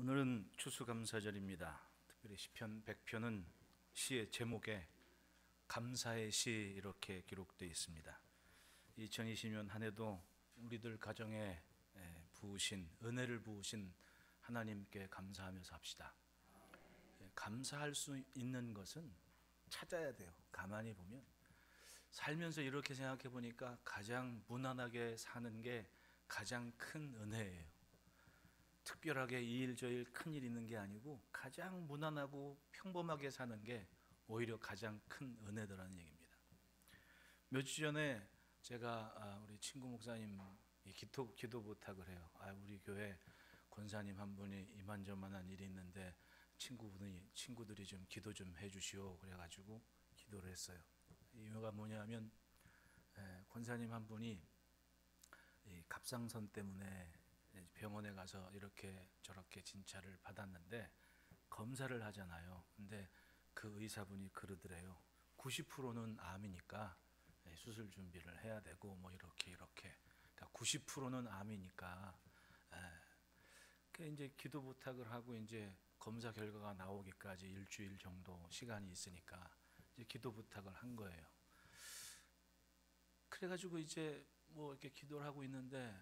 오늘은 추수감사절입니다. 특별히 시편 100편은 시의 제목에 감사의 시 이렇게 기록되어 있습니다. 2020년 한 해도 우리들 가정에 부으신 은혜를 부으신 하나님께 감사하며 삽시다. 감사할 수 있는 것은 찾아야 돼요. 가만히 보면 살면서 이렇게 생각해 보니까 가장 무난하게 사는 게 가장 큰 은혜예요. 특별하게 이 일 저 일 큰일 있는 게 아니고 가장 무난하고 평범하게 사는 게 오히려 가장 큰 은혜더라는 얘기입니다. 몇 주 전에 제가 우리 친구 목사님 기도 부탁을 해요. 우리 교회 권사님 한 분이 이만저만한 일이 있는데 친구들이 좀 기도 좀 해주시오. 그래가지고 기도를 했어요. 이유가 뭐냐면 권사님 한 분이 이 갑상선 때문에 병원에 가서 이렇게 저렇게 진찰을 받았는데 검사를 하잖아요. 근데 그 의사분이 그러더래요. 90%는 암이니까 수술 준비를 해야 되고 뭐 이렇게 그러니까 90%는 암이니까 이제 기도 부탁을 하고 이제 검사 결과가 나오기까지 일주일 정도 시간이 있으니까 이제 기도 부탁을 한 거예요. 그래가지고 이제 뭐 이렇게 기도를 하고 있는데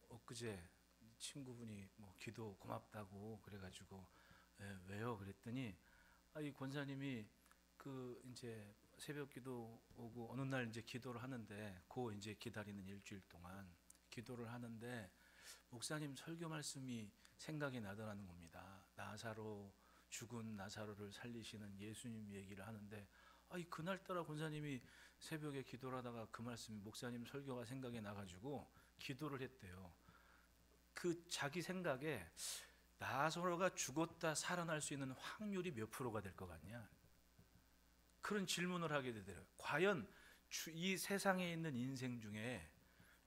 엊그제 친구분이 뭐 기도 고맙다고 그래가지고 왜요? 그랬더니 이 권사님이 그 이제 새벽 기도 오고 어느 날 이제 기도를 하는데 그 이제 기다리는 일주일 동안 기도를 하는데 목사님 설교 말씀이 생각이 나더라는 겁니다. 죽은 나사로를 살리시는 예수님 얘기를 하는데 그날따라 권사님이 새벽에 기도를 하다가 그 말씀이 목사님 설교가 생각이 나가지고 기도를 했대요. 그 자기 생각에 나사로가 죽었다 살아날 수 있는 확률이 몇 프로가 될 것 같냐? 그런 질문을 하게 되더라고요. 과연 이 세상에 있는 인생 중에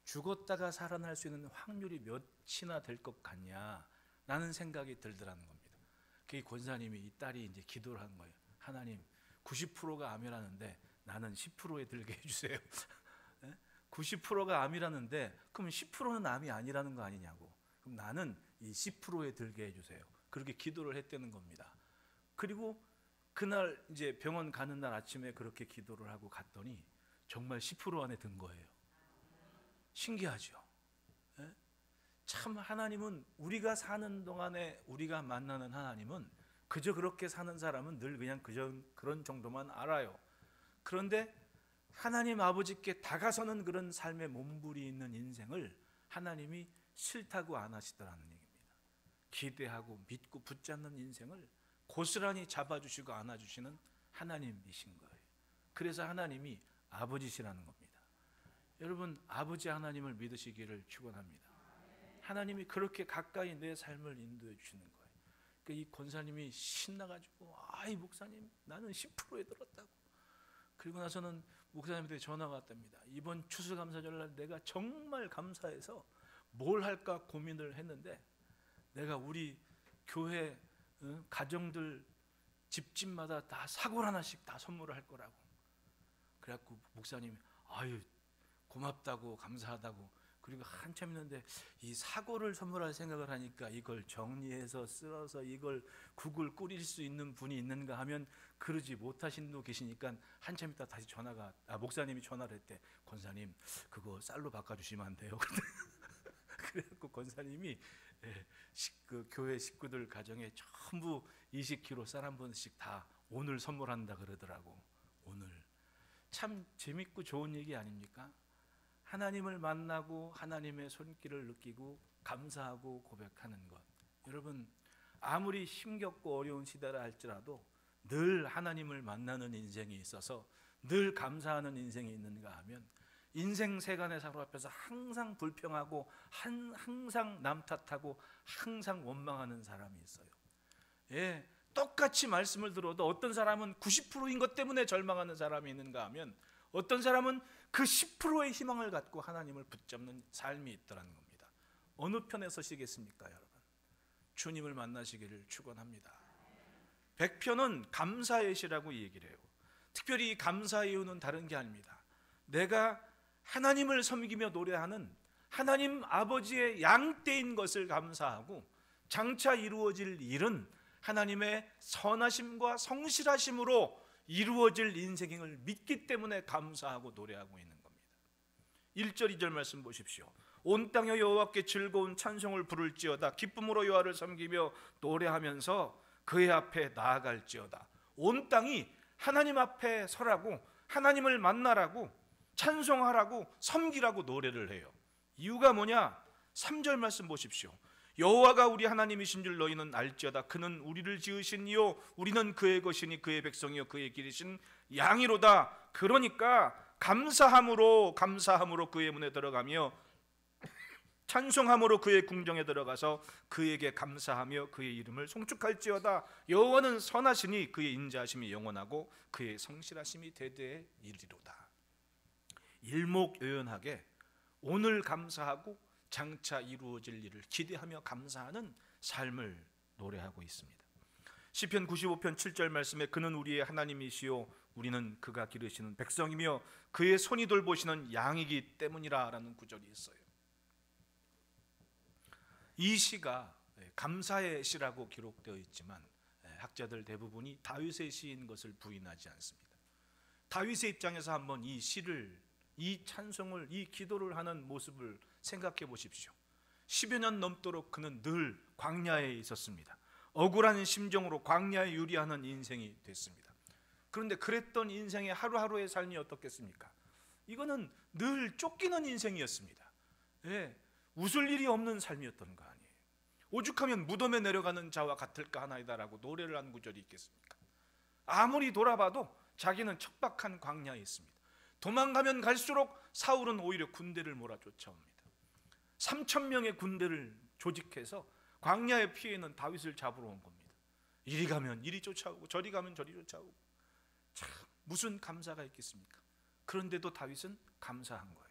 죽었다가 살아날 수 있는 확률이 몇이나 될 것 같냐? 라는 생각이 들더라는 겁니다. 그 권사님이 이 딸이 이제 기도를 한 거예요. 하나님, 90%가 암이라는데 나는 10%에 들게 해주세요. 90%가 암이라는데 그럼 10%는 암이 아니라는 거 아니냐고. 그럼 나는 이 10%에 들게 해주세요. 그렇게 기도를 했다는 겁니다. 그리고 그날 이제 병원 가는 날 아침에 그렇게 기도를 하고 갔더니 정말 10% 안에 든 거예요. 신기하죠. 참 하나님은 우리가 사는 동안에 우리가 만나는 하나님은 그저 그렇게 사는 사람은 늘 그냥 그런 정도만 알아요. 그런데 하나님 아버지께 다가서는 그런 삶의 몸부리 있는 인생을 하나님이 싫다고 안 하시더라는 얘기입니다. 기대하고 믿고 붙잡는 인생을 고스란히 잡아주시고 안아주시는 하나님이신 거예요. 그래서 하나님이 아버지시라는 겁니다. 여러분, 아버지 하나님을 믿으시기를 축원합니다. 하나님이 그렇게 가까이 내 삶을 인도해 주시는 거예요. 그러니까 이 권사님이 신나가지고 목사님 나는 10%에 들었다고. 그리고 나서는 목사님한테 전화가 왔답니다. 이번 추수감사절날 내가 정말 감사해서 뭘 할까 고민을 했는데 내가 우리 교회 가정들 집집마다 다 사골 하나씩 다 선물을 할 거라고. 그래갖고 목사님이 고맙다고 감사하다고. 그리고 한참 있는데 이 사골을 선물할 생각을 하니까 이걸 정리해서 쓸어서 이걸 국을 끓일 수 있는 분이 있는가 하면 그러지 못하신 분 계시니까 한참 있다 다시 목사님이 전화를 했대. 권사님 그거 쌀로 바꿔주시면 안 돼요? 그래갖고 권사님이 그 교회 식구들 가정에 전부 20kg 쌀 한 번씩 다 오늘 선물한다 그러더라고. 오늘 참 재밌고 좋은 얘기 아닙니까? 하나님을 만나고 하나님의 손길을 느끼고 감사하고 고백하는 것. 여러분, 아무리 힘겹고 어려운 시대라 할지라도 늘 하나님을 만나는 인생이 있어서 늘 감사하는 인생이 있는가 하면 인생 세간의 사로잡혀서 항상 불평하고 항상 남 탓하고 항상 원망하는 사람이 있어요. 똑같이 말씀을 들어도 어떤 사람은 90%인 것 때문에 절망하는 사람이 있는가 하면 어떤 사람은 그 10%의 희망을 갖고 하나님을 붙잡는 삶이 있더라는 겁니다. 어느 편에 서시겠습니까, 여러분? 주님을 만나시기를 축원합니다. 100편은 감사의 시라고 얘기를 해요. 특별히 이 감사의 이유는 다른 게 아닙니다. 내가 하나님을 섬기며 노래하는 하나님 아버지의 양떼인 것을 감사하고 장차 이루어질 일은 하나님의 선하심과 성실하심으로 이루어질 인생을 믿기 때문에 감사하고 노래하고 있는 겁니다. 1절 2절 말씀 보십시오. 온 땅에 여호와께 즐거운 찬송을 부를지어다. 기쁨으로 여호와를 섬기며 노래하면서 그의 앞에 나아갈지어다. 온 땅이 하나님 앞에 서라고, 하나님을 만나라고, 찬송하라고, 섬기라고 노래를 해요. 이유가 뭐냐? 3절 말씀 보십시오. 여호와가 우리 하나님이신 줄 너희는 알지어다. 그는 우리를 지으신 이요 우리는 그의 것이니 그의 백성이요 그의 기르신 양이로다. 그러니까 감사함으로 그의 문에 들어가며 찬송함으로 그의 궁정에 들어가서 그에게 감사하며 그의 이름을 송축할지어다. 여호와는 선하시니 그의 인자하심이 영원하고 그의 성실하심이 대대에 이르리로다. 일목요연하게 오늘 감사하고 장차 이루어질 일을 기대하며 감사하는 삶을 노래하고 있습니다. 시편 95편 7절 말씀에 그는 우리의 하나님이시요 우리는 그가 기르시는 백성이며 그의 손이 돌보시는 양이기 때문이라 라는 구절이 있어요. 이 시가 감사의 시라고 기록되어 있지만 학자들 대부분이 다윗의 시인 것을 부인하지 않습니다. 다윗의 입장에서 한번 이 시를, 이 찬송을, 이 기도를 하는 모습을 생각해 보십시오. 10여 년 넘도록 그는 늘 광야에 있었습니다. 억울한 심정으로 광야에 유리하는 인생이 됐습니다. 그런데 그랬던 인생의 하루하루의 삶이 어떻겠습니까? 이거는 늘 쫓기는 인생이었습니다. 웃을 일이 없는 삶이었던 거 아니에요. 오죽하면 무덤에 내려가는 자와 같을까 하나이다라고 노래를 한 구절이 있겠습니까? 아무리 돌아봐도 자기는 척박한 광야에 있습니다. 도망가면 갈수록 사울은 오히려 군대를 몰아쫓아옵니다. 3,000명의 군대를 조직해서 광야에 피해 있는 다윗을 잡으러 온 겁니다. 이리 가면 이리 쫓아오고 저리 가면 저리 쫓아오고, 참 무슨 감사가 있겠습니까? 그런데도 다윗은 감사한 거예요.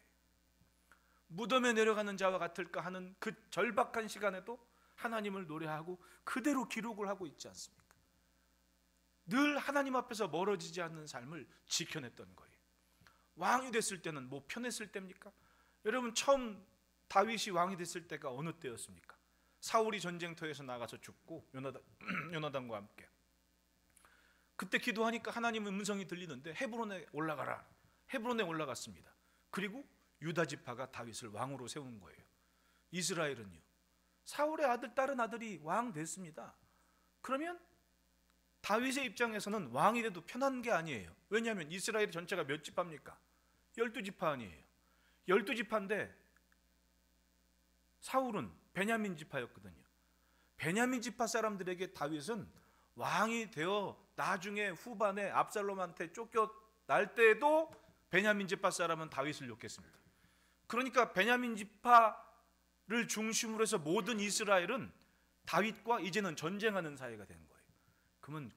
무덤에 내려가는 자와 같을까 하는 그 절박한 시간에도 하나님을 노래하고 그대로 기록을 하고 있지 않습니까? 늘 하나님 앞에서 멀어지지 않는 삶을 지켜냈던 거예요. 왕이 됐을 때는 뭐 편했을 때입니까? 여러분, 처음 다윗이 왕이 됐을 때가 어느 때였습니까? 사울이 전쟁터에서 나가서 죽고 요나단과 함께, 그때 기도하니까 하나님의 음성이 들리는데 헤브론에 올라가라. 헤브론에 올라갔습니다. 그리고 유다 지파가 다윗을 왕으로 세운 거예요. 이스라엘은요, 사울의 아들, 다른 아들이 왕 됐습니다. 그러면 다윗의 입장에서는 왕이 돼도 편한 게 아니에요. 왜냐하면 이스라엘 전체가 몇 지파입니까? 12지파 아니에요. 12지파인데 사울은 베냐민 지파였거든요. 베냐민 지파 사람들에게 다윗은 왕이 되어 나중에 후반에 압살롬한테 쫓겨날 때에도 베냐민 지파 사람은 다윗을 욕했습니다. 그러니까 베냐민 지파를 중심으로 해서 모든 이스라엘은 다윗과 이제는 전쟁하는 사이가 된 거예요. 그러면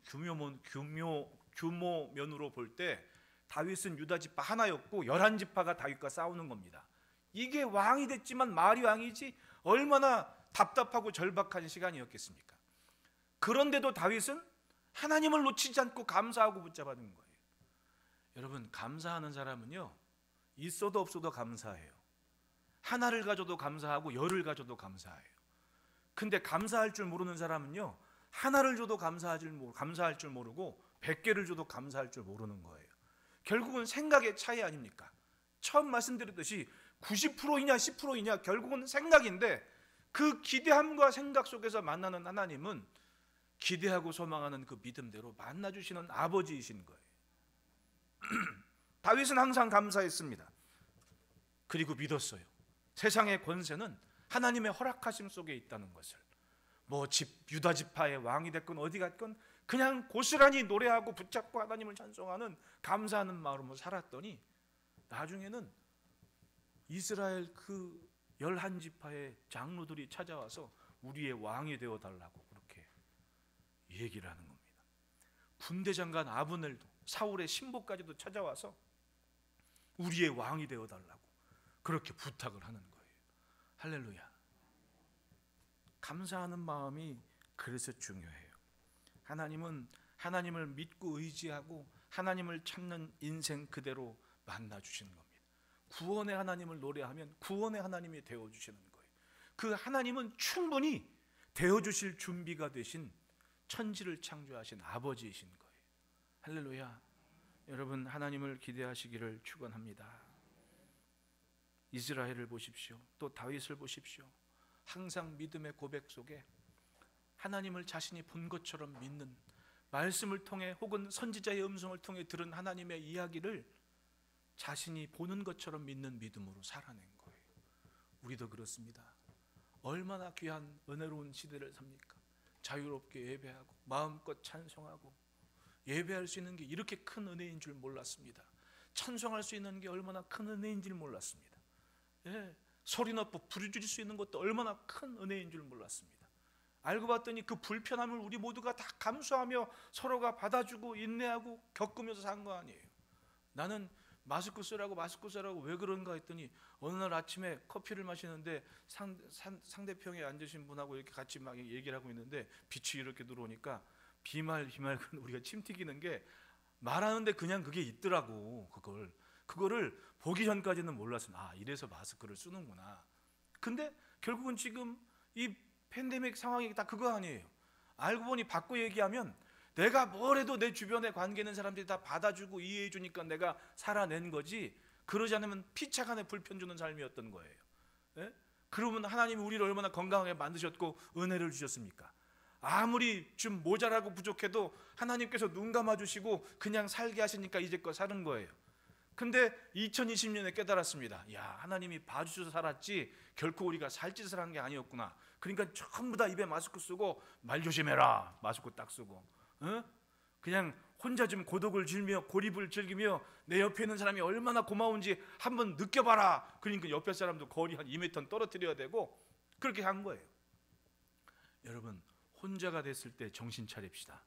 규모면으로 볼 때 다윗은 유다 지파 하나였고 11지파가 다윗과 싸우는 겁니다. 이게 왕이 됐지만 말이 왕이지 얼마나 답답하고 절박한 시간이었겠습니까? 그런데도 다윗은 하나님을 놓치지 않고 감사하고 붙잡아둔 거예요. 여러분, 감사하는 사람은요, 있어도 없어도 감사해요. 하나를 가져도 감사하고 열을 가져도 감사해요. 근데 감사할 줄 모르는 사람은요, 하나를 줘도 감사할 줄 모르고 100개를 줘도 감사할 줄 모르는 거예요. 결국은 생각의 차이 아닙니까? 처음 말씀드렸듯이 90%이냐 10%이냐 결국은 생각인데, 그 기대함과 생각 속에서 만나는 하나님은 기대하고 소망하는 그 믿음대로 만나주시는 아버지이신 거예요. 다윗은 항상 감사했습니다. 그리고 믿었어요. 세상의 권세는 하나님의 허락하심 속에 있다는 것을. 유다 지파의 왕이 됐건 어디 갔건 그냥 고스란히 노래하고 붙잡고 하나님을 찬송하는 감사하는 마음으로 살았더니 나중에는 이스라엘 그 11지파의 장로들이 찾아와서 우리의 왕이 되어달라고 그렇게 얘기를 하는 겁니다. 군대장관 아브넬도, 사울의 신복까지도 찾아와서 우리의 왕이 되어달라고 그렇게 부탁을 하는 거예요. 할렐루야. 감사하는 마음이 그래서 중요해요. 하나님은 하나님을 믿고 의지하고 하나님을 찾는 인생 그대로 만나주시는 겁니다. 구원의 하나님을 노래하면 구원의 하나님이 되어주시는 거예요. 그 하나님은 충분히 되어주실 준비가 되신 천지를 창조하신 아버지이신 거예요. 할렐루야. 여러분, 하나님을 기대하시기를 축원합니다. 이스라엘을 보십시오. 또 다윗을 보십시오. 항상 믿음의 고백 속에 하나님을 자신이 본 것처럼 믿는, 말씀을 통해 혹은 선지자의 음성을 통해 들은 하나님의 이야기를 자신이 보는 것처럼 믿는 믿음으로 살아낸 거예요. 우리도 그렇습니다. 얼마나 귀한 은혜로운 시대를 삽니까? 자유롭게 예배하고 마음껏 찬송하고 예배할 수 있는 게 이렇게 큰 은혜인 줄 몰랐습니다. 찬송할 수 있는 게 얼마나 큰 은혜인 줄 몰랐습니다. 예, 소리 높고 부르짖을 수 있는 것도 얼마나 큰 은혜인 줄 몰랐습니다. 알고 봤더니 그 불편함을 우리 모두가 다 감수하며 서로가 받아주고 인내하고 겪으면서 산 거 아니에요. 나는 마스크 쓰라고 왜 그런가 했더니 어느 날 아침에 커피를 마시는데 상대평에 앉으신 분하고 이렇게 같이 막 얘기를 하고 있는데 빛이 이렇게 들어오니까 비말 우리가 침 튀기는 게 말하는데 그냥 그게 있더라고. 그거를 보기 전까지는 몰랐어요. 아, 이래서 마스크를 쓰는구나. 근데 결국은 지금 이 팬데믹 상황이 다 그거 아니에요. 알고 보니 바꿔 얘기하면 내가 뭘 해도 내 주변에 관계 있는 사람들이 다 받아주고 이해해 주니까 내가 살아낸 거지, 그러지 않으면 피차간에 불편 주는 삶이었던 거예요. 예? 그러면 하나님이 우리를 얼마나 건강하게 만드셨고 은혜를 주셨습니까? 아무리 좀 모자라고 부족해도 하나님께서 눈 감아주시고 그냥 살게 하시니까 이제껏 사는 거예요. 근데 2020년에 깨달았습니다. 야, 하나님이 봐주셔서 살았지 결코 우리가 살 짓을 한 게 아니었구나. 그러니까 전부 다 입에 마스크 쓰고 말 조심해라, 마스크 딱 쓰고, 그냥 혼자 좀 고독을 즐기며 고립을 즐기며 내 옆에 있는 사람이 얼마나 고마운지 한번 느껴봐라. 그러니까 옆에 사람도 거리 한 2m 떨어뜨려야 되고 그렇게 한 거예요. 여러분, 혼자가 됐을 때 정신 차립시다.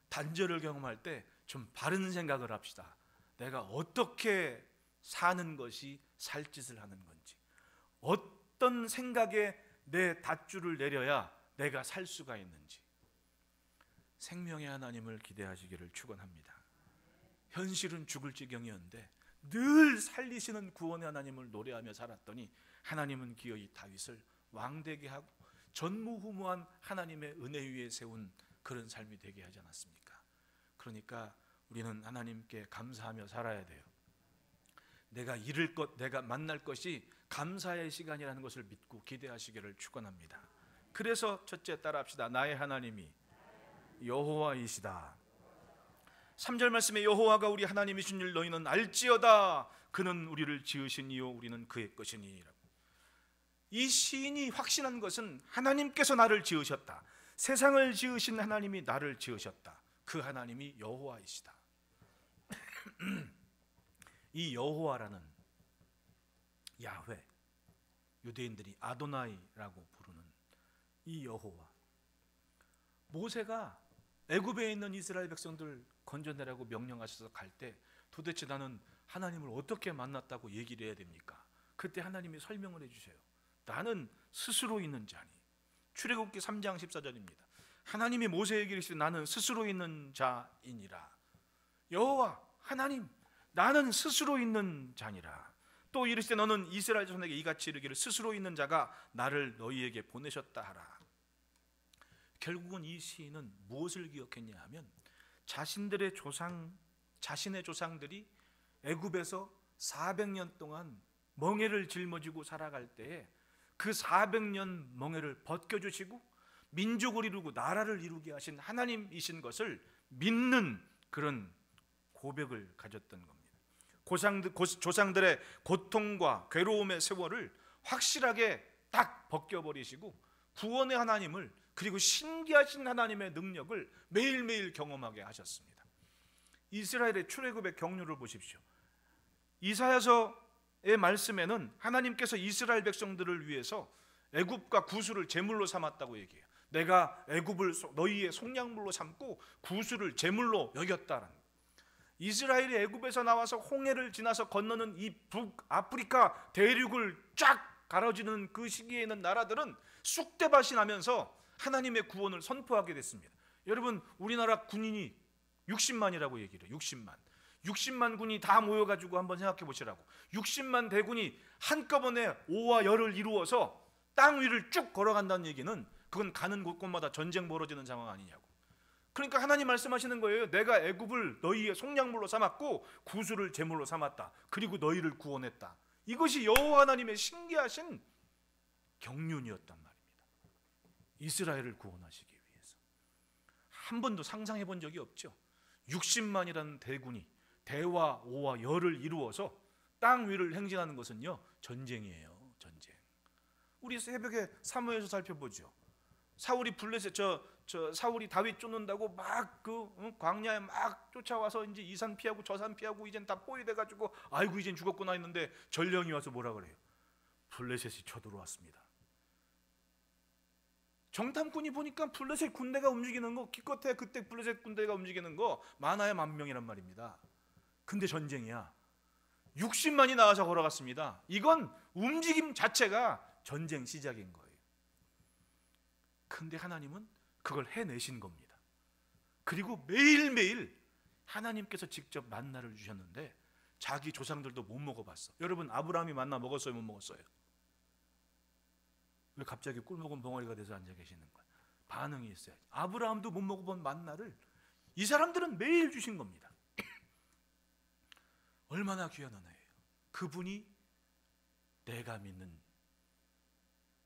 단절을 경험할 때 좀 바른 생각을 합시다. 내가 어떻게 사는 것이 살 짓을 하는 건지, 어떤 생각에 내 닷줄을 내려야 내가 살 수가 있는지. 생명의 하나님을 기대하시기를 축원합니다. 현실은 죽을 지경이었는데 늘 살리시는 구원의 하나님을 노래하며 살았더니 하나님은 기어이 다윗을 왕되게 하고 전무후무한 하나님의 은혜 위에 세운 그런 삶이 되게 하지 않았습니까? 그러니까 우리는 하나님께 감사하며 살아야 돼요. 내가 잃을 것, 내가 만날 것이 감사의 시간이라는 것을 믿고 기대하시기를 축원합니다. 그래서 첫째 따라합시다. 나의 하나님이 여호와이시다. 3절 말씀에 여호와가 우리 하나님이신 줄 너희는 알지어다. 그는 우리를 지으신 이요 우리는 그의 것이니라고. 이 시인이 확신한 것은 하나님께서 나를 지으셨다. 세상을 지으신 하나님이 나를 지으셨다. 그 하나님이 여호와이시다. 이 여호와라는 야훼, 유대인들이 아도나이라고 부르는 이 여호와, 모세가 애굽에 있는 이스라엘 백성들 건져내라고 명령하셔서 갈 때 도대체 나는 하나님을 어떻게 만났다고 얘기를 해야 됩니까? 그때 하나님이 설명을 해주세요. 나는 스스로 있는 자니. 출애굽기 3장 14절입니다. 하나님이 모세에게 이르시되 나는 스스로 있는 자이니라. 여호와 하나님, 나는 스스로 있는 자니라. 또 이르시되 너는 이스라엘 자손에게 이같이 이르기를 스스로 있는 자가 나를 너희에게 보내셨다 하라. 결국은 이 시인은 무엇을 기억했냐 하면 자신의 조상들이 애굽에서 400년 동안 멍에를 짊어지고 살아갈 때에 그 400년 멍에를 벗겨주시고 민족을 이루고 나라를 이루게 하신 하나님이신 것을 믿는 그런 고백을 가졌던 겁니다. 조상들의 고통과 괴로움의 세월을 확실하게 딱 벗겨버리시고 구원의 하나님을, 그리고 신기하신 하나님의 능력을 매일매일 경험하게 하셨습니다. 이스라엘의 출애굽의 경륜을 보십시오. 이사야서의 말씀에는 하나님께서 이스라엘 백성들을 위해서 애굽과 구스를 제물로 삼았다고 얘기해요. 내가 애굽을 너희의 속량물로 삼고 구스를 제물로 여겼다라는 거예요. 이스라엘이 애굽에서 나와서 홍해를 지나서 건너는 이 북아프리카 대륙을 쫙 가로지르는 그 시기에 있는 나라들은 쑥대밭이 나면서 하나님의 구원을 선포하게 됐습니다. 여러분, 우리나라 군인이 60만이라고 얘기를 해요. 60만 군이 다 모여가지고 한번 생각해 보시라고. 60만 대군이 한꺼번에 오와 열을 이루어서 땅 위를 쭉 걸어간다는 얘기는 그건 가는 곳곳마다 전쟁 벌어지는 상황 아니냐고. 그러니까 하나님 말씀하시는 거예요. 내가 애굽을 너희의 속량물로 삼았고 구수를 제물로 삼았다. 그리고 너희를 구원했다. 이것이 여호와 하나님의 신기하신 경륜이었단 말입니다. 이스라엘을 구원하시기 위해서. 한 번도 상상해 본 적이 없죠. 60만이라는 대군이 대와 오와 열을 이루어서 땅 위를 행진하는 것은요, 전쟁이에요. 전쟁. 우리 새벽에 사무엘서 살펴보죠. 사울이 블레셋 사울이 다윗 쫓는다고 막 광야에 막 쫓아와서 이제 이 산 피하고 저 산 피하고 이젠 다 뽀이 돼가지고 아이고 이젠 죽었구나 했는데 전령이 와서 뭐라 그래요? 블레셋이 쳐들어왔습니다. 정탐꾼이 보니까 블레셋 군대가 움직이는 거, 기껏해 그때 블레셋 군대가 움직이는 거 많아야 10,000명이란 말입니다. 근데 전쟁이야. 60만이 나와서 걸어갔습니다. 이건 움직임 자체가 전쟁 시작인 거예요. 근데 하나님은 그걸 해내신 겁니다. 그리고 매일매일 하나님께서 직접 만나를 주셨는데 자기 조상들도 못 먹어봤어. 여러분, 아브라함이 만나 먹었어요, 못 먹었어요? 왜 갑자기 꿀 먹은 벙어리가 돼서 앉아 계시는 거예요? 반응이 있어야지. 아브라함도 못 먹어본 만나를 이 사람들은 매일 주신 겁니다. 얼마나 귀한 은혜예요. 그분이 내가 믿는,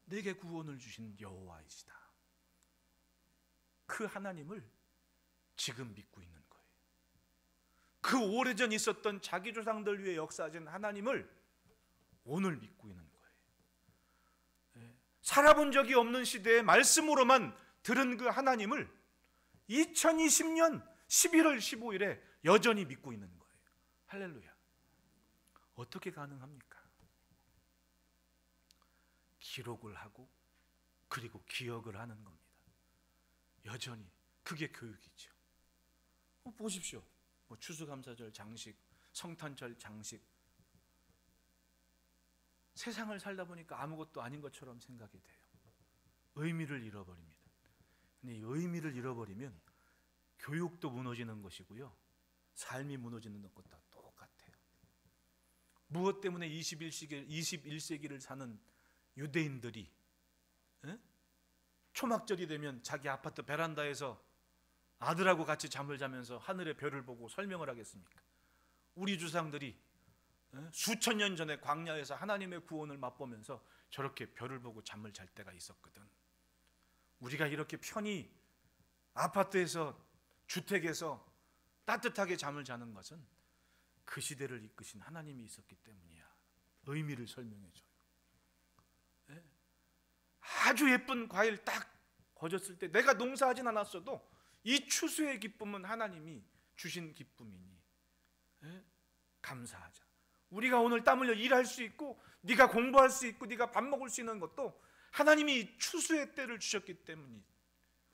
내게 구원을 주신 여호와이시다. 그 하나님을 지금 믿고 있는 거예요. 그 오래전 있었던 자기 조상들 위해 역사하신 하나님을 오늘 믿고 있는 거예요. 살아본 적이 없는 시대에 말씀으로만 들은 그 하나님을 2020년 11월 15일에 여전히 믿고 있는 거예요. 할렐루야. 어떻게 가능합니까? 기록을 하고 그리고 기억을 하는 겁니다. 여전히 그게 교육이죠. 보십시오. 추수감사절 장식, 성탄절 장식. 세상을 살다 보니까 아무것도 아닌 것처럼 생각이 돼요. 의미를 잃어버립니다. 근데 이 의미를 잃어버리면 교육도 무너지는 것이고요, 삶이 무너지는 것과 똑같아요. 무엇 때문에 21세기를 사는 유대인들이 초막절이 되면 자기 아파트 베란다에서 아들하고 같이 잠을 자면서 하늘의 별을 보고 설명을 하겠습니까? 우리 주상들이 수천 년 전에 광야에서 하나님의 구원을 맛보면서 저렇게 별을 보고 잠을 잘 때가 있었거든. 우리가 이렇게 편히 아파트에서, 주택에서 따뜻하게 잠을 자는 것은 그 시대를 이끄신 하나님이 있었기 때문이야. 의미를 설명해줘요. 아주 예쁜 과일 딱 거졌을 때 내가 농사하진 않았어도 이 추수의 기쁨은 하나님이 주신 기쁨이니 감사하자. 우리가 오늘 땀 흘려 일할 수 있고 네가 공부할 수 있고 네가 밥 먹을 수 있는 것도 하나님이 추수의 때를 주셨기 때문이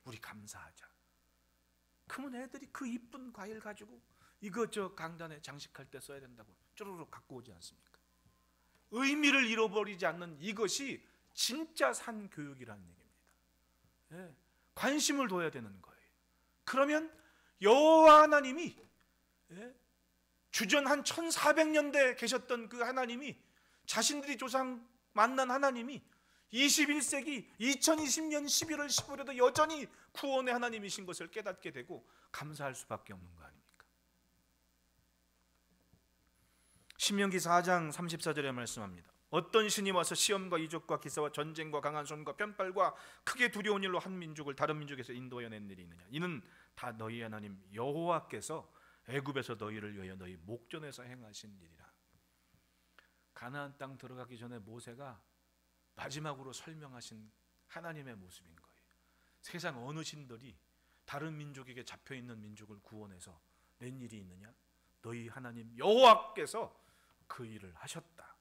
우리 감사하자. 그러면 애들이 그 이쁜 과일 가지고 이거 저 강단에 장식할 때 써야 된다고 쪼르륵 갖고 오지 않습니까? 의미를 잃어버리지 않는 이것이 진짜 산 교육이라는 얘기입니다. 관심을 둬야 되는 거예요. 그러면 여호와 하나님이 주전 한 1400년대에 계셨던 그 하나님이, 자신들이 조상 만난 하나님이 21세기 2020년 11월 15일에도 여전히 구원의 하나님이신 것을 깨닫게 되고 감사할 수밖에 없는 거 아닙니까? 신명기 4장 34절에 말씀합니다. 어떤 신이 와서 시험과 이적과 기사와 전쟁과 강한 손과 편팔과 크게 두려운 일로 한 민족을 다른 민족에서 인도하여 낸 일이 있느냐? 이는 다 너희 하나님 여호와께서 애굽에서 너희를 위하여 너희 목전에서 행하신 일이라. 가나안 땅 들어가기 전에 모세가 마지막으로 설명하신 하나님의 모습인 거예요. 세상 어느 신들이 다른 민족에게 잡혀있는 민족을 구원해서 낸 일이 있느냐? 너희 하나님 여호와께서 그 일을 하셨다.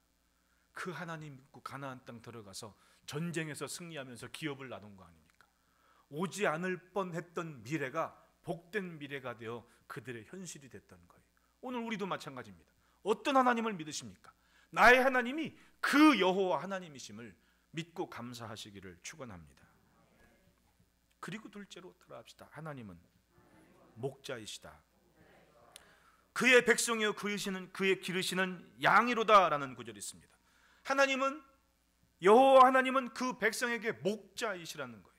그 하나님 믿고 가나안 땅 들어가서 전쟁에서 승리하면서 기업을 나눈 거 아닙니까? 오지 않을 뻔했던 미래가 복된 미래가 되어 그들의 현실이 됐던 거예요. 오늘 우리도 마찬가지입니다. 어떤 하나님을 믿으십니까? 나의 하나님이 그 여호와 하나님이심을 믿고 감사하시기를 축원합니다. 그리고 둘째로 따라합시다. 하나님은 목자이시다. 그의 백성이여 그의 기르시는 양이로다라는 구절이 있습니다. 하나님은, 여호와 하나님은 그 백성에게 목자이시라는 거예요.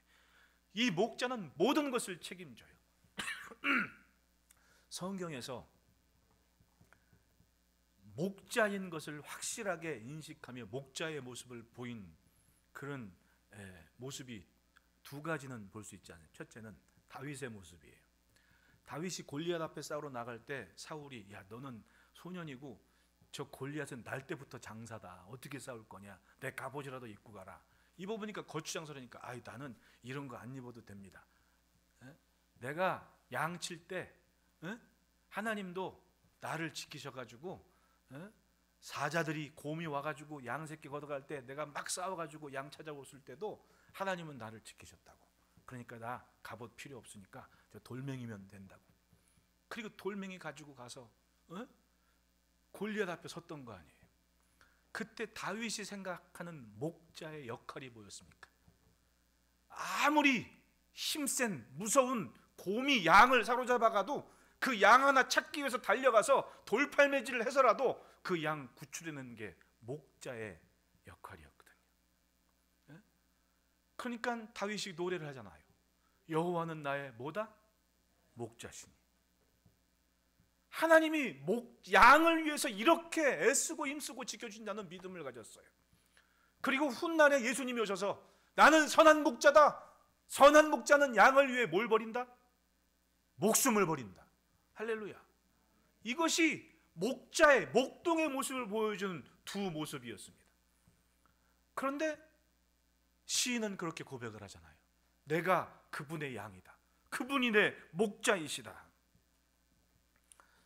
이 목자는 모든 것을 책임져요. 성경에서 목자인 것을 확실하게 인식하며 목자의 모습을 보인 그런 모습이 두 가지는 볼 수 있지 않아요. 첫째는 다윗의 모습이에요. 다윗이 골리앗 앞에 싸우러 나갈 때 사울이 야 너는 소년이고 저 골리앗은 날 때부터 장사다. 어떻게 싸울 거냐. 내 갑옷이라도 입고 가라. 입어보니까 거추장스러우니까 아이 나는 이런 거 안 입어도 됩니다. 내가 양 칠 때 하나님도 나를 지키셔가지고 사자들이 곰이 와가지고 양 새끼 걷어갈 때 내가 막 싸워가지고 양 찾아왔을 때도 하나님은 나를 지키셨다고. 그러니까 나 갑옷 필요 없으니까 저 돌멩이면 된다고. 그리고 돌멩이 가지고 가서 골리앗 앞에 섰던 거 아니에요. 그때 다윗이 생각하는 목자의 역할이 뭐였습니까? 아무리 힘센 무서운 곰이 양을 사로잡아가도 그 양 하나 찾기 위해서 달려가서 돌팔매질을 해서라도 그 양 구출해내는 게 목자의 역할이었거든요. 그러니까 다윗이 노래를 하잖아요. 여호와는 나의 뭐다? 목자시니. 하나님이 양을 위해서 이렇게 애쓰고 힘쓰고 지켜준다는 믿음을 가졌어요. 그리고 훗날에 예수님이 오셔서 나는 선한 목자다. 선한 목자는 양을 위해 뭘 버린다? 목숨을 버린다. 할렐루야. 이것이 목자의 목동의 모습을 보여주는 두 모습이었습니다. 그런데 시인은 그렇게 고백을 하잖아요. 내가 그분의 양이다. 그분이 내 목자이시다.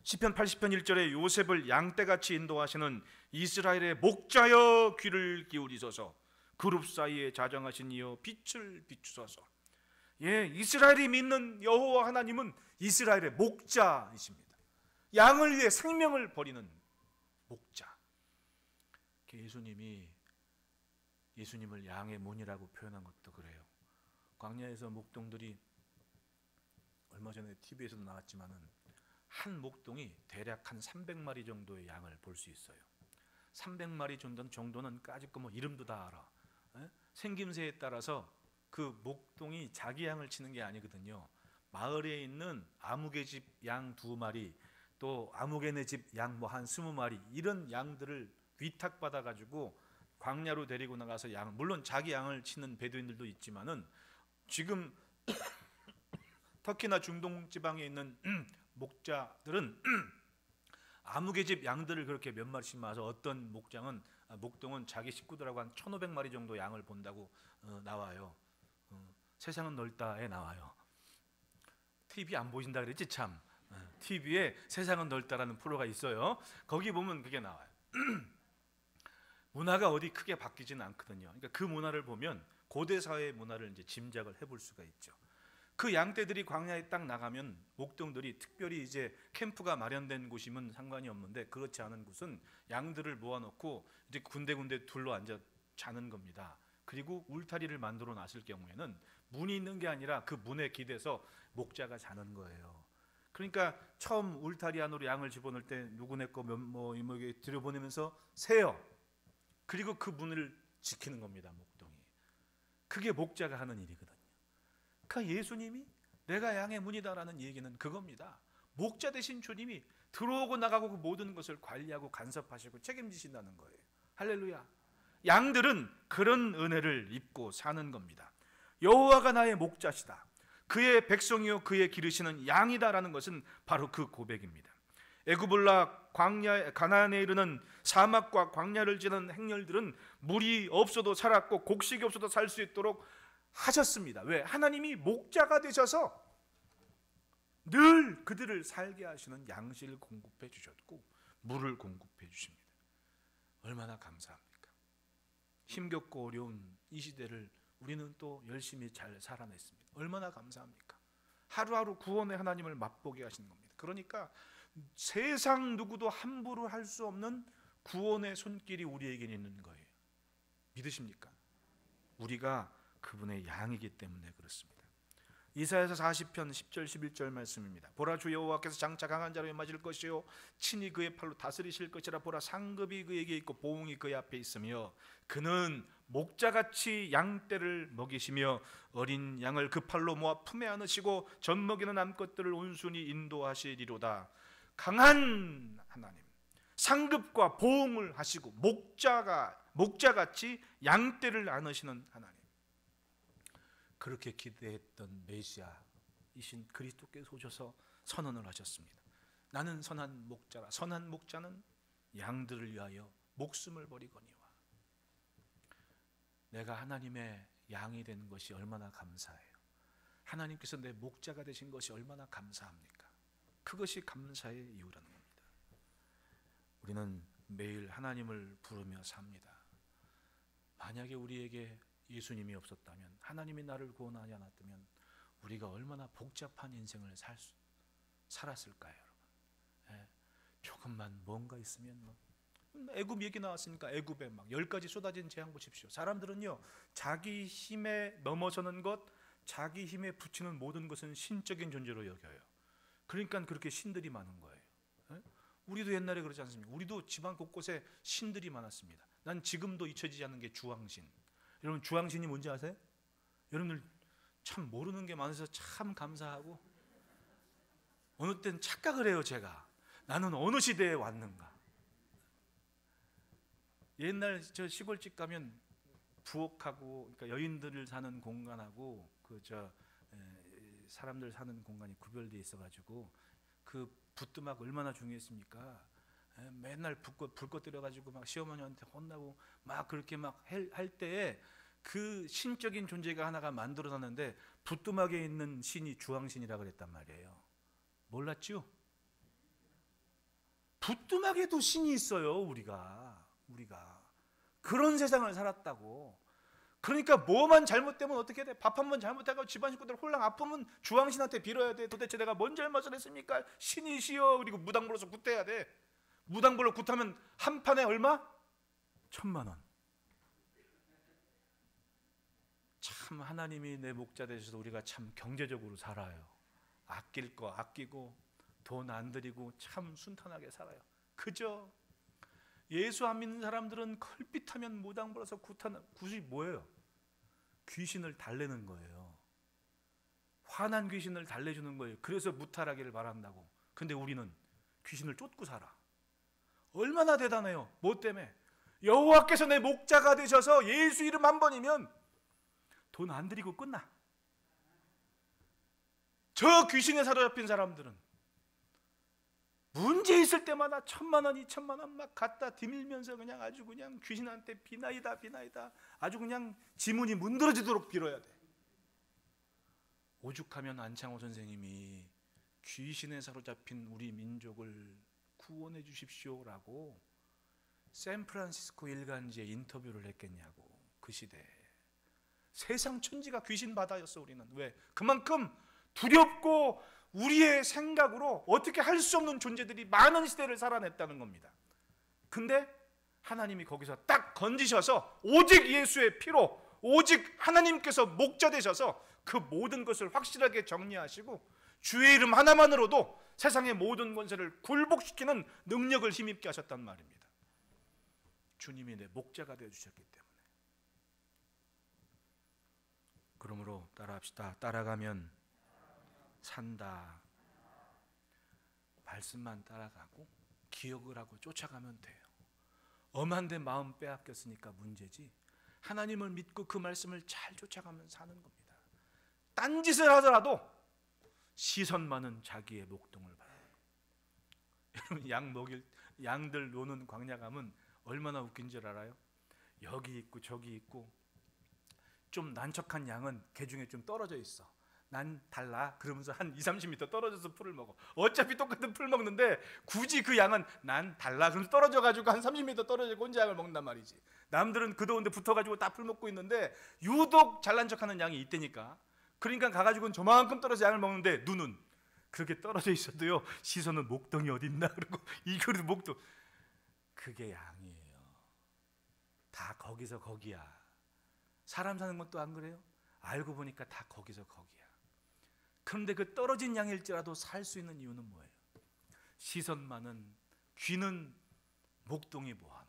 시편 80편 1절에 요셉을 양떼같이 인도하시는 이스라엘의 목자여 귀를 기울이소서. 그룹 사이에 자정하신 이여 빛을 비추소서. 예, 이스라엘이 믿는 여호와 하나님은 이스라엘의 목자이십니다. 양을 위해 생명을 버리는 목자. 예수님을 양의 문이라고 표현한 것도 그래요. 광야에서 목동들이 얼마 전에 TV에서도 나왔지만은 한 목동이 대략 한 300마리 정도의 양을 볼 수 있어요. 300마리 정도는 까짓 거 뭐 이름도 다 알아. 생김새에 따라서 그 목동이 자기 양을 치는 게 아니거든요. 마을에 있는 아무개 집 양 2마리, 또 아무개네 집 양 뭐 한 20마리 이런 양들을 위탁받아 가지고 광야로 데리고 나가서 양, 물론 자기 양을 치는 베두인들도 있지만은 지금 터키나 중동 지방에 있는 목자들은 아무개집 양들을 그렇게 몇 마리씩 모아서 어떤 목동은 자기 식구들하고 한 1,500마리 정도 양을 본다고 나와요. 세상은 넓다에 나와요. TV 안 보신다 그랬지 참. TV에 세상은 넓다라는 프로가 있어요. 거기 보면 그게 나와요. 문화가 어디 크게 바뀌지는 않거든요. 그러니까 그 문화를 보면 고대 사회의 문화를 이제 짐작을 해볼 수가 있죠. 그 양떼들이 광야에 딱 나가면 목동들이 특별히 이제 캠프가 마련된 곳이면 상관이 없는데 그렇지 않은 곳은 양들을 모아놓고 이제 군데군데 둘러 앉아 자는 겁니다. 그리고 울타리를 만들어 놨을 경우에는 문이 있는 게 아니라 그 문에 기대서 목자가 자는 거예요. 그러니까 처음 울타리 안으로 양을 집어넣을 때 누구네 거 뭐 이렇게 들여보내면서 세요. 그리고 그 문을 지키는 겁니다. 목동이. 그게 목자가 하는 일이거든요. 그러니까 예수님이 내가 양의 문이다라는 얘기는 그겁니다. 목자 되신 주님이 들어오고 나가고 그 모든 것을 관리하고 간섭하시고 책임지신다는 거예요. 할렐루야. 양들은 그런 은혜를 입고 사는 겁니다. 여호와가 나의 목자시다. 그의 백성이요 그의 기르시는 양이다라는 것은 바로 그 고백입니다. 애굽을라 가나안에 이르는 사막과 광야를 지는 행렬들은 물이 없어도 살았고 곡식이 없어도 살 수 있도록 하셨습니다. 왜? 하나님이 목자가 되셔서 늘 그들을 살게 하시는 양식을 공급해 주셨고 물을 공급해 주십니다. 얼마나 감사합니까? 힘겹고 어려운 이 시대를 우리는 또 열심히 잘 살아냈습니다. 얼마나 감사합니까? 하루하루 구원의 하나님을 맛보게 하시는 겁니다. 그러니까 세상 누구도 함부로 할 수 없는 구원의 손길이 우리에게 있는 거예요. 믿으십니까? 우리가 그분의 양이기 때문에 그렇습니다. 이사야서 40편 10절 11절 말씀입니다. 보라, 주 여호와께서 장차 강한 자로 임하실 것이요 친히 그의 팔로 다스리실 것이라. 보라, 상급이 그에게 있고 보응이 그의 앞에 있으며 그는 목자같이 양떼를 먹이시며 어린 양을 그 팔로 모아 품에 안으시고 젖먹이는 암것들을 온순히 인도하시리로다. 강한 하나님, 상급과 보응을 하시고 목자같이 양떼를 안으시는 하나님, 그렇게 기대했던 메시아이신 그리스도께서 오셔서 선언을 하셨습니다. 나는 선한 목자라. 선한 목자는 양들을 위하여 목숨을 버리거니와. 내가 하나님의 양이 된 것이 얼마나 감사해요. 하나님께서 내 목자가 되신 것이 얼마나 감사합니까? 그것이 감사의 이유라는 겁니다. 우리는 매일 하나님을 부르며 삽니다. 만약에 우리에게 예수님이 없었다면, 하나님이 나를 구원하지 않았다면 우리가 얼마나 복잡한 인생을 살았을까요, 여러분? 조금만 뭔가 있으면 애굽 얘기 나왔으니까 애굽에 막 10가지 쏟아진 재앙 보십시오. 사람들은요, 자기 힘에 넘어서는 것, 자기 힘에 붙이는 모든 것은 신적인 존재로 여겨요. 그러니까 그렇게 신들이 많은 거예요. 우리도 옛날에 그러지 않습니까? 우리도 집안 곳곳에 신들이 많았습니다. 난 지금도 잊혀지지 않는 게 주황신. 여러분, 주황신이 뭔지 아세요? 여러분들 참 모르는 게 많아서 참 감사하고, 어느 때는 착각을 해요. 제가 나는 어느 시대에 왔는가. 옛날 저 시골집 가면 부엌하고, 그러니까 여인들을 사는 공간하고 사람들 사는 공간이 구별되어 있어가지고 그 부뚜막 얼마나 중요했습니까? 맨날 불꽃 들여가지고 막 시어머니한테 혼나고 막 그렇게 막 할 때에 그 신적인 존재가 하나가 만들어졌는데 부뚜막에 있는 신이 주황신이라 그랬단 말이에요. 몰랐죠? 부뚜막에도 신이 있어요. 우리가 그런 세상을 살았다고. 그러니까 뭐만 잘못되면 어떻게 돼? 밥 한 번 잘못해가지고 집안 식구들 홀랑 아프면 주황신한테 빌어야 돼. 도대체 내가 뭔 잘못을 했습니까? 신이시여. 그리고 무당 불러서 굿해야 돼. 무당 불러 굿하면 한 판에 얼마? 1,000만 원. 참 하나님이 내 목자 되셔서 우리가 참 경제적으로 살아요. 아낄 거 아끼고 돈 안 들이고 참 순탄하게 살아요. 그죠? 예수 안 믿는 사람들은 걸핏하면 무당 불어서 굿이 뭐예요? 귀신을 달래는 거예요. 화난 귀신을 달래주는 거예요. 그래서 무탈하기를 바란다고. 근데 우리는 귀신을 쫓고 살아. 얼마나 대단해요. 뭐 때문에? 여호와께서 내 목자가 되셔서 예수 이름 한 번이면 돈 안 들이고 끝나. 저 귀신에 사로잡힌 사람들은 문제 있을 때마다 1,000만 원, 2,000만 원 막 갖다 디밀면서 그냥 아주 그냥 귀신한테 비나이다 아주 그냥 지문이 문드러지도록 빌어야 돼. 오죽하면 안창호 선생님이 귀신에 사로잡힌 우리 민족을 구원해 주십시오라고 샌프란시스코 일간지에 인터뷰를 했겠냐고. 그 시대에 세상 천지가 귀신 바다였어. 우리는 왜? 그만큼 두렵고 우리의 생각으로 어떻게 할 수 없는 존재들이 많은 시대를 살아냈다는 겁니다. 근데 하나님이 거기서 딱 건지셔서 오직 예수의 피로, 오직 하나님께서 목자 되셔서 그 모든 것을 확실하게 정리하시고 주의 이름 하나만으로도 세상의 모든 권세를 굴복시키는 능력을 힘입게 하셨단 말입니다. 주님이 내 목자가 되어주셨기 때문에. 그러므로 따라합시다. 따라가면 산다. 말씀만 따라가고 기억을 하고 쫓아가면 돼요. 엄한데 마음 빼앗겼으니까 문제지, 하나님을 믿고 그 말씀을 잘 쫓아가면 사는 겁니다. 딴짓을 하더라도 시선 많은 자기의 목동을 봐요. 여러분, 양들 노는 광야 가면 얼마나 웃긴 줄 알아요? 여기 있고 저기 있고, 좀 난척한 양은 개 중에 좀 떨어져 있어. 난 달라 그러면서 한 20-30m 떨어져서 풀을 먹어. 어차피 똑같은 풀 먹는데 굳이 그 양은 난 달라 그러면서 떨어져가지고 한 30m 떨어져 혼자 양을 먹는단 말이지. 남들은 그 더운데 붙어가지고 다 풀 먹고 있는데 유독 잘난 척하는 양이 있다니까. 그러니까 가가지고는 저만큼 떨어져 양을 먹는데 눈은 그렇게 떨어져 있어도요, 시선은 목동이 어딨나 그러고 이거를 목동. 그게 양이에요. 다 거기서 거기야. 사람 사는 것도 안 그래요? 알고 보니까 다 거기서 거기야. 그런데 그 떨어진 양일지라도 살 수 있는 이유는 뭐예요? 시선만은, 귀는 목동이 뭐하나.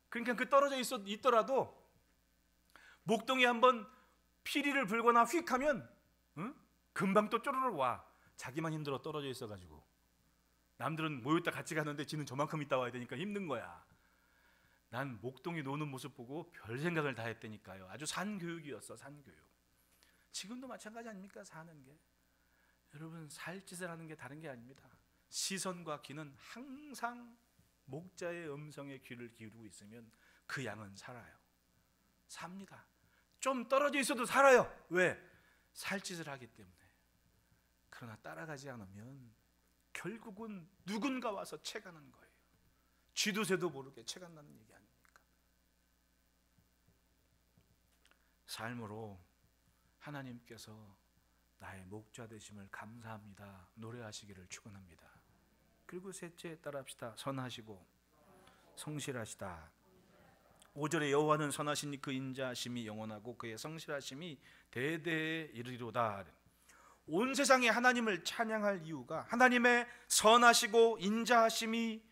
그러니까 그 떨어져 있더라도 목동이 한번 피리를 불거나 휙 하면 금방 또 쪼르륵 와. 자기만 힘들어 떨어져 있어가지고. 남들은 모였다 같이 가는데 지는 저만큼 있다 와야 되니까 힘든 거야. 난 목동이 노는 모습 보고 별 생각을 다 했다니까요. 아주 산교육이었어. 산교육. 지금도 마찬가지 아닙니까? 사는 게. 여러분, 살 짓을 하는 게 다른 게 아닙니다. 시선과 귀는 항상 목자의 음성에 귀를 기울이고 있으면 그 양은 살아요. 삽니다. 좀 떨어져 있어도 살아요. 왜? 살 짓을 하기 때문에. 그러나 따라가지 않으면 결국은 누군가 와서 채가는 거예요. 쥐도 새도 모르게 채간다는 얘기 아닙니까? 삶으로 하나님께서 나의 목자 되심을 감사합니다 노래하시기를 축원합니다. 그리고 셋째 따라합시다. 선하시고 성실하시다. 5절에 여호와는 선하시니 그 인자하심이 영원하고 그의 성실하심이 대대에 이르리로다. 온 세상에 하나님을 찬양할 이유가 하나님의 선하시고 인자하심이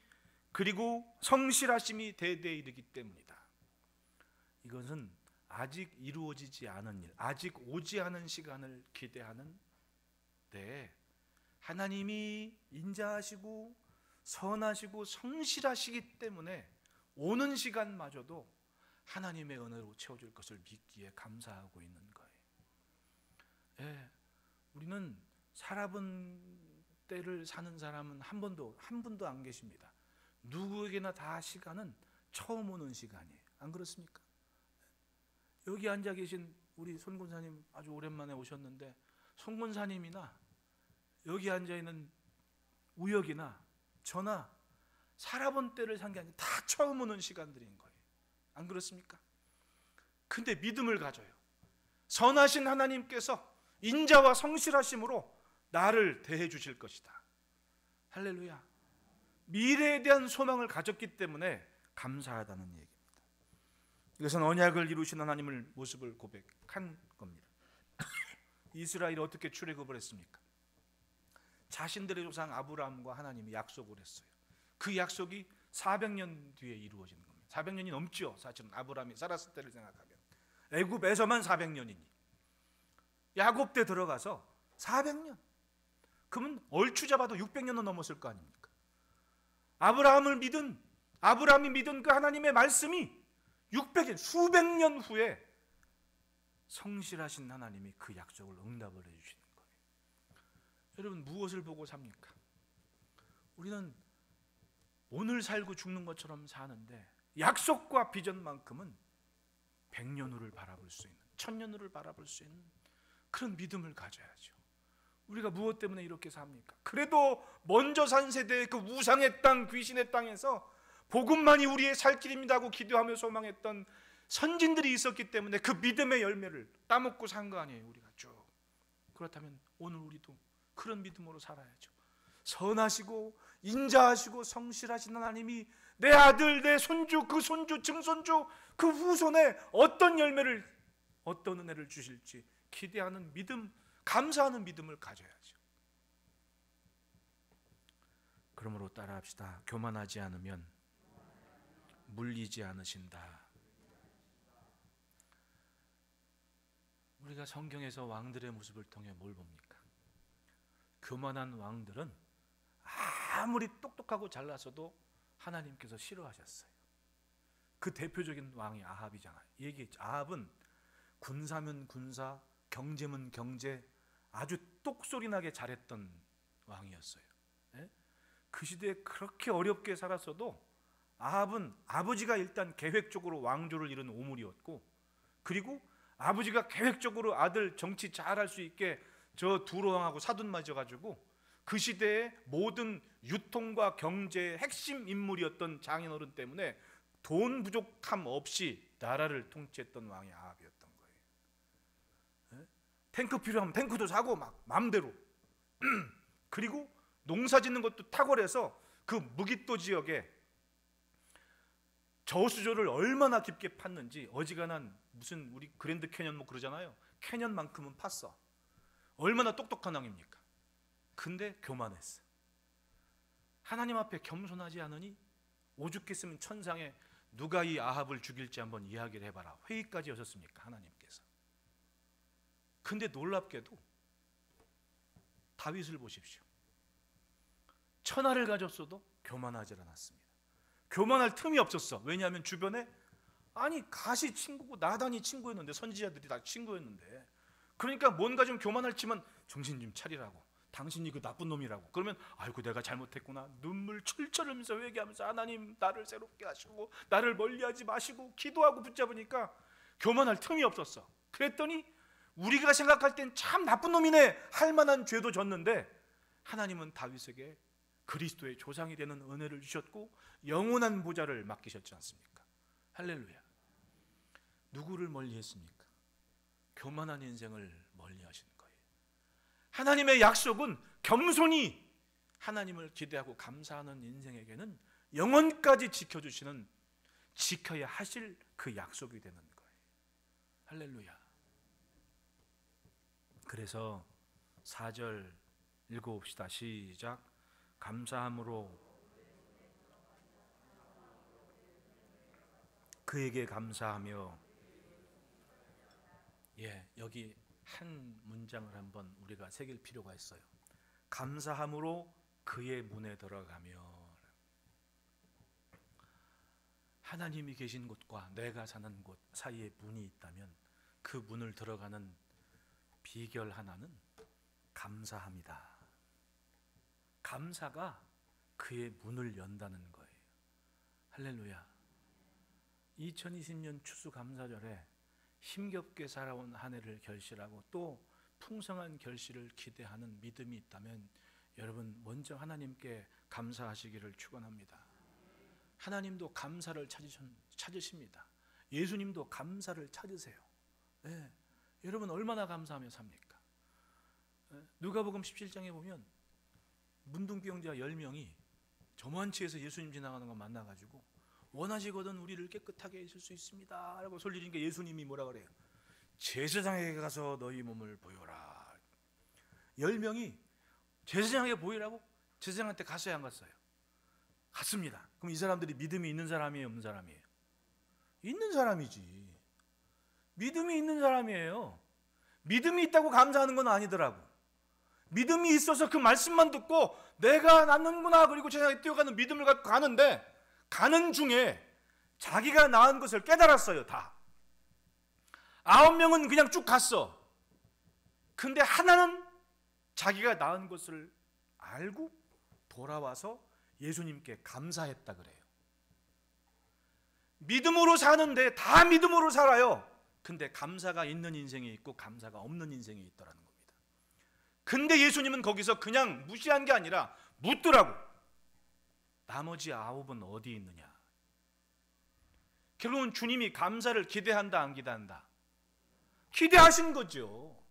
그리고 성실하심이 대대에 이르기 때문이다. 이것은 아직 이루어지지 않은 일, 아직 오지 않은 시간을 기대하는 때 하나님이 인자하시고 선하시고 성실하시기 때문에 오는 시간마저도 하나님의 은혜로 채워줄 것을 믿기에 감사하고 있는 거예요. 예, 우리는 살아본 때를 사는 사람은 한 분도 안 계십니다. 누구에게나 다 시간은 처음 오는 시간이에요. 안 그렇습니까? 여기 앉아 계신 우리 손 권사님 아주 오랜만에 오셨는데 손 권사님이나 여기 앉아 있는 우혁이나 저나 살아본 때를 산 게 아니라 다 처음 오는 시간들인 거예요. 안 그렇습니까? 근데 믿음을 가져요. 선하신 하나님께서 인자와 성실하심으로 나를 대해 주실 것이다. 할렐루야. 미래에 대한 소망을 가졌기 때문에 감사하다는 얘기입니다. 이것은 언약을 이루신 하나님의 모습을 고백한 겁니다. 이스라엘이 어떻게 출애굽을 했습니까? 자신들의 조상 아브라함과 하나님이 약속을 했어요. 그 약속이 400년 뒤에 이루어지는 겁니다. 400년이 넘죠. 사실은 아브라함이 살았을 때를 생각하면 애굽에서만 400년이니 야곱 때 들어가서 400년. 그러면 얼추 잡아도 600년은 넘었을 거 아닙니까? 아브라함이 믿은 그 하나님의 말씀이 600년, 수백 년 후에 성실하신 하나님이 그 약속을 응답을 해주시는 거예요. 여러분, 무엇을 보고 삽니까? 우리는 오늘 살고 죽는 것처럼 사는데 약속과 비전만큼은 100년 후를 바라볼 수 있는, 1000년 후를 바라볼 수 있는 그런 믿음을 가져야죠. 우리가 무엇 때문에 이렇게 삽니까? 그래도 먼저 산 세대의 그 우상의 땅, 귀신의 땅에서 복음만이 우리의 살 길입니다 하고 기도하며 소망했던 선진들이 있었기 때문에 그 믿음의 열매를 따먹고 산 거 아니에요, 우리가 쭉. 그렇다면 오늘 우리도 그런 믿음으로 살아야죠. 선하시고 인자하시고 성실하신 하나님이 내 아들, 내 손주, 그 손주, 증손주, 그 후손에 어떤 열매를, 어떤 은혜를 주실지 기대하는 믿음, 감사하는 믿음을 가져야죠. 그러므로 따라합시다. 교만하지 않으면 물리지 않으신다. 우리가 성경에서 왕들의 모습을 통해 뭘 봅니까? 교만한 왕들은 아무리 똑똑하고 잘났어도 하나님께서 싫어하셨어요. 그 대표적인 왕이 아합이잖아요. 얘기했죠. 아합은 군사면 군사, 경제면 경제, 아주 똑소리나게 잘했던 왕이었어요. 예? 그 시대에 그렇게 어렵게 살았어도 아합은 아버지가 일단 계획적으로 왕조를 이룬 오물이었고, 그리고 아버지가 계획적으로 아들 정치 잘할 수 있게 저 두로왕하고 사돈 맞아가지고 그 시대의 모든 유통과 경제의 핵심 인물이었던 장인어른 때문에 돈 부족함 없이 나라를 통치했던 왕이 아합이었던 거예요. 탱크 필요하면 탱크도 사고 막 마음대로. 그리고 농사 짓는 것도 탁월해서 그 무기또 지역에 저수조를 얼마나 깊게 팠는지, 어지간한 무슨 우리 그랜드 캐년 뭐 그러잖아요. 캐년만큼은 팠어. 얼마나 똑똑한 왕입니까? 근데 교만했어. 하나님 앞에 겸손하지 않으니 오죽했으면 천상에 누가 이 아합을 죽일지 한번 이야기를 해봐라. 회의까지 하셨습니까 하나님께서. 근데 놀랍게도 다윗을 보십시오. 천하를 가졌어도 교만하지 않았습니다. 교만할 틈이 없었어. 왜냐하면 주변에 갓이 친구고 나단이 친구였는데, 선지자들이 다 친구였는데, 그러니까 뭔가 좀 교만할지만 정신 좀 차리라고, 당신이 그 나쁜 놈이라고. 그러면 아이고 내가 잘못했구나, 눈물 철철 흘리면서 회개하면서 하나님 나를 새롭게 하시고 나를 멀리하지 마시고 기도하고 붙잡으니까 교만할 틈이 없었어. 그랬더니 우리가 생각할 땐 참 나쁜 놈이네 할 만한 죄도 졌는데, 하나님은 다윗에게 그리스도의 조상이 되는 은혜를 주셨고 영원한 보좌를 맡기셨지 않습니까? 할렐루야. 누구를 멀리했습니까? 교만한 인생을 멀리하시는 거예요. 하나님의 약속은 겸손히 하나님을 기대하고 감사하는 인생에게는 영원까지 지켜주시는, 지켜야 하실 그 약속이 되는 거예요. 할렐루야. 그래서 4절 읽어봅시다. 시작. 감사함으로 그에게 감사하며. 여기 한 문장을 한번 우리가 새길 필요가 있어요. 감사함으로 그의 문에 들어가며. 하나님이 계신 곳과 내가 사는 곳 사이에 문이 있다면 그 문을 들어가는 비결 하나는 감사합니다. 감사가 그의 문을 연다는 거예요. 할렐루야. 2020년 추수감사절에 힘겹게 살아온 한 해를 결실하고 또 풍성한 결실을 기대하는 믿음이 있다면 여러분 먼저 하나님께 감사하시기를 축원합니다. 하나님도 감사를 찾으십니다. 예수님도 감사를 찾으세요. 여러분 얼마나 감사하며 삽니까? 누가복음 17장에 보면 문둥병자 10명이 저만치에서 예수님 지나가는 거 만나가지고 원하시거든 우리를 깨끗하게 해줄 수 있습니다 라고 솔리니까 예수님이 뭐라 그래요? 제사장에게 가서 너희 몸을 보여라. 10명이 제사장에게 보이라고 제사장한테 갔어요 안 갔어요? 갔습니다. 그럼 이 사람들이 믿음이 있는 사람이에요 없는 사람이에요? 있는 사람이지. 믿음이 있는 사람이에요. 믿음이 있다고 감사하는 건 아니더라고. 믿음이 있어서 그 말씀만 듣고 내가 낫는구나 그리고 세상에 뛰어가는 믿음을 갖고 가는데, 가는 중에 자기가 낳은 것을 깨달았어요. 다 9명은 그냥 쭉 갔어. 근데 하나는 자기가 낳은 것을 알고 돌아와서 예수님께 감사했다 그래요. 믿음으로 사는데 다 믿음으로 살아요. 근데 감사가 있는 인생이 있고 감사가 없는 인생이 있더라는 겁니다. 근데 예수님은 거기서 그냥 무시한 게 아니라 묻더라고. 나머지 9은 어디 있느냐? 결국은 주님이 감사를 기대한다 안 기대한다? 기대하신 거죠.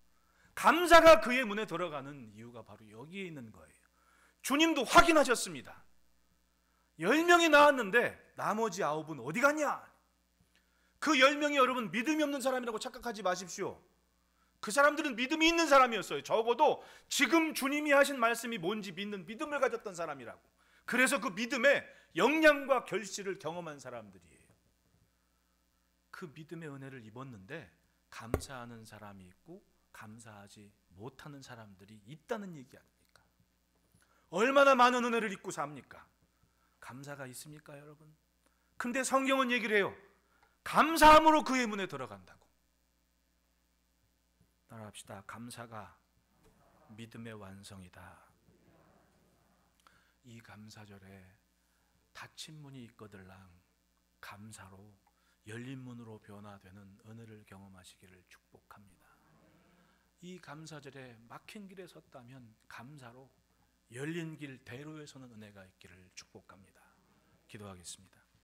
감사가 그의 문에 들어가는 이유가 바로 여기에 있는 거예요. 주님도 확인하셨습니다. 10명이 나왔는데 나머지 9은 어디 갔냐? 그 10명이 여러분 믿음이 없는 사람이라고 착각하지 마십시오. 그 사람들은 믿음이 있는 사람이었어요. 적어도 지금 주님이 하신 말씀이 뭔지 믿는 믿음을 가졌던 사람이라고. 그래서 그 믿음의 영향과 결실을 경험한 사람들이에요. 그 믿음의 은혜를 입었는데 감사하는 사람이 있고 감사하지 못하는 사람들이 있다는 얘기 아닙니까? 얼마나 많은 은혜를 입고 삽니까? 감사가 있습니까 여러분? 근데 성경은 얘기를 해요. 감사함으로 그의 문에 들어간다고. 따라합시다. 감사가 믿음의 완성이다. 이 감사절에 닫힌 문이 있거들랑 감사로 열린 문으로 변화되는 은혜를 경험하시기를 축복합니다. 이 감사절에 막힌 길에 섰다면 감사로 열린 길 대로에 서는 은혜가 있기를 축복합니다. 기도하겠습니다.